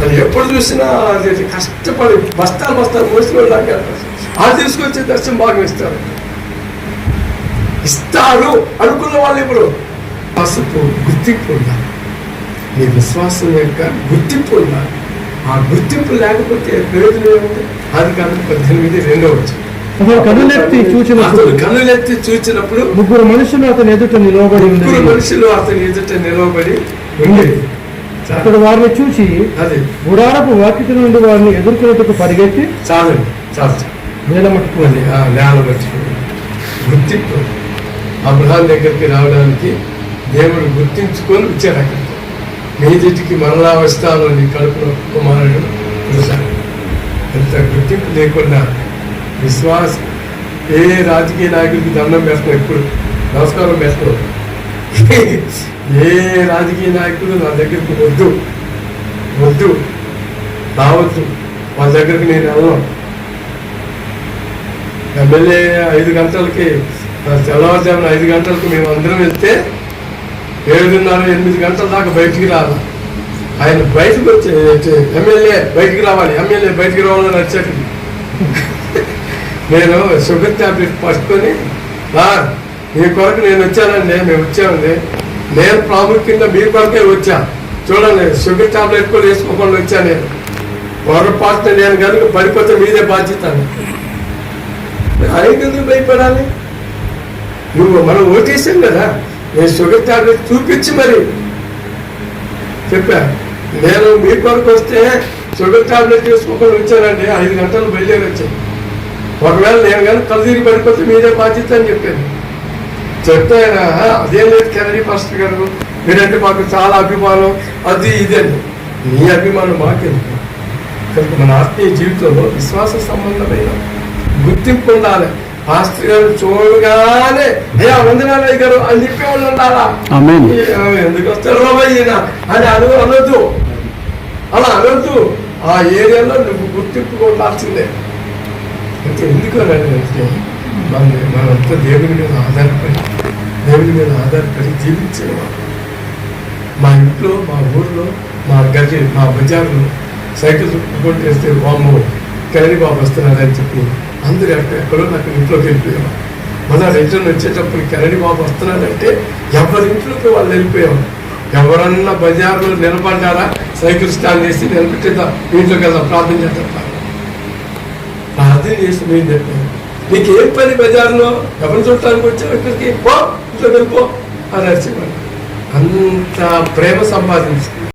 అది ఎప్పుడు చూసినా అది కష్టపడి బస్తాలు మోసిన దాకా అది తీసుకొచ్చే దర్శనం బాగా ఇస్తాడు అనుకున్న వాళ్ళు ఇప్పుడు గుర్తింపు ఉండాలి. నీ విశ్వాసం యొక్క గుర్తింపు ఉండాలి. ఆ గుర్తింపు లేకపోతే ప్రయోజనం ఏముంది? అది కాదు 18:2 కన్నులెత్తి చూచినప్పుడు ముగ్గురు మనుషులు అతని ఎదుట నిలవబడి ఉండేది. అతడు వారిని చూసి అది గుడారపు వాకిటి నుండి వారిని ఎదుర్కొనేందుకు పరిగెత్తి చాలు నేల మట్టుకుని గుర్తింపు అబ్రహాం దగ్గరికి రావడానికి దేవుడు గుర్తించుకొని వచ్చాడు. అక్కడ మీ దిటికి మరలా వస్తాను నీ కడుపులో కుమారుడు చూశాడు. ఎంత గుర్తింపు లేకుండా విశ్వాసం ఏ రాజకీయ నాయకుడికి దండం పెడతాం, ఎప్పుడు నమస్కారం పెడతాం. ఏ రాజకీయ నాయకుడు నా దగ్గరికి వద్దు రావద్దు, వాళ్ళ దగ్గరికి నేను వెళ్ళను. ఎమ్మెల్యే 5 గంటలకి తెల్లవారుజామున 5 గంటలకు మేము అందరం వెళ్తే 7:30-8 గంటల దాకా బయటికి రావాలి. ఆయన బయటకు వచ్చి ఎమ్మెల్యే బయటికి రావాలని వచ్చాడు. నేను షుగర్ ట్యాబ్లెట్ పట్టుకొని మీ కొరకు నేను వచ్చానండి, మేము వచ్చామండి, నేను ప్రాముఖ్యంగా మీ కొరకే వచ్చా, చూడండి షుగర్ ట్యాబ్లెట్ కూడా వేసుకోకుండా వచ్చా. నేను పొరపాటున నేను కనుక పడిపోతే మీదే బాధ్యత. ఆయనకెందుకు భయపడాలి? మనం ఓటేసాం కదా, నేను షుగర్ ట్యాబ్లెట్ చూపించి మరి చెప్పా. నేను మీ కొరకు వస్తే షుగర్ ట్యాబ్లెట్ వేసుకోకుండా వచ్చానండి, 5 గంటలు బయలుదేరి వచ్చాను. ఒకవేళ నేను కానీ కళ్ళు తిరిగి పడిపోతే మీదే బాధ్యత అని చెప్పాను. చెప్తే అదేం లేదు కెనడీ పాస్టర్ గారు, మీరంటే మాకు చాలా అభిమానం, అది ఇదండి. నీ అభిమానం మాకెందుకు? కనుక మన ఆత్మీయ జీవితంలో విశ్వాస సంబంధమైన గుర్తింపు ఉండాలి. పాస్టర్ గారు చూడగానే అయ్యా వందనాలయ్య గారు అని చెప్పేవాళ్ళు ఉండాలా? ఎందుకు వస్తారో ఈయన అని అనొద్దు, అలా అనొద్దు. ఆ ఏరియాలో నువ్వు గుర్తింపు ఉండాల్సిందే. అంటే ఎందుకు అంటే మనంతా దేవుని మీద ఆధారపడి జీవించేవాడు. మా ఇంట్లో, మా ఊర్లో, మా బజార్లో సైకిల్ కొట్టేస్తే బామ్మ కెనడీ బాబు వస్తున్నారని చెప్పి అందరూ ఎక్కడో నాకు ఇంట్లోకి వెళ్ళిపోయాము. మళ్ళీ రిటర్న్ వచ్చేటప్పుడు కెనడీ బాబు వస్తున్నారంటే ఎవరి ఇంట్లోకి వాళ్ళు వెళ్ళిపోయాము. ఎవరన్నా బజార్లో నిలబడ్డారా, సైకిల్ స్టాండ్ చేసి నిలబెట్టేదా ఇంట్లోకి వెళ్దాం ప్రార్థన చేద్దాం. ప్రార్థన చేసి మేము చెప్పాము, నీకేం పని బజార్లో, ఎవరిని చూడటానికి వచ్చావు, ఇక్కడికి పో, ఇంట్లోకి వెళ్ళిపో అని అరిచేవాడు. అంత ప్రేమ సంపాదించి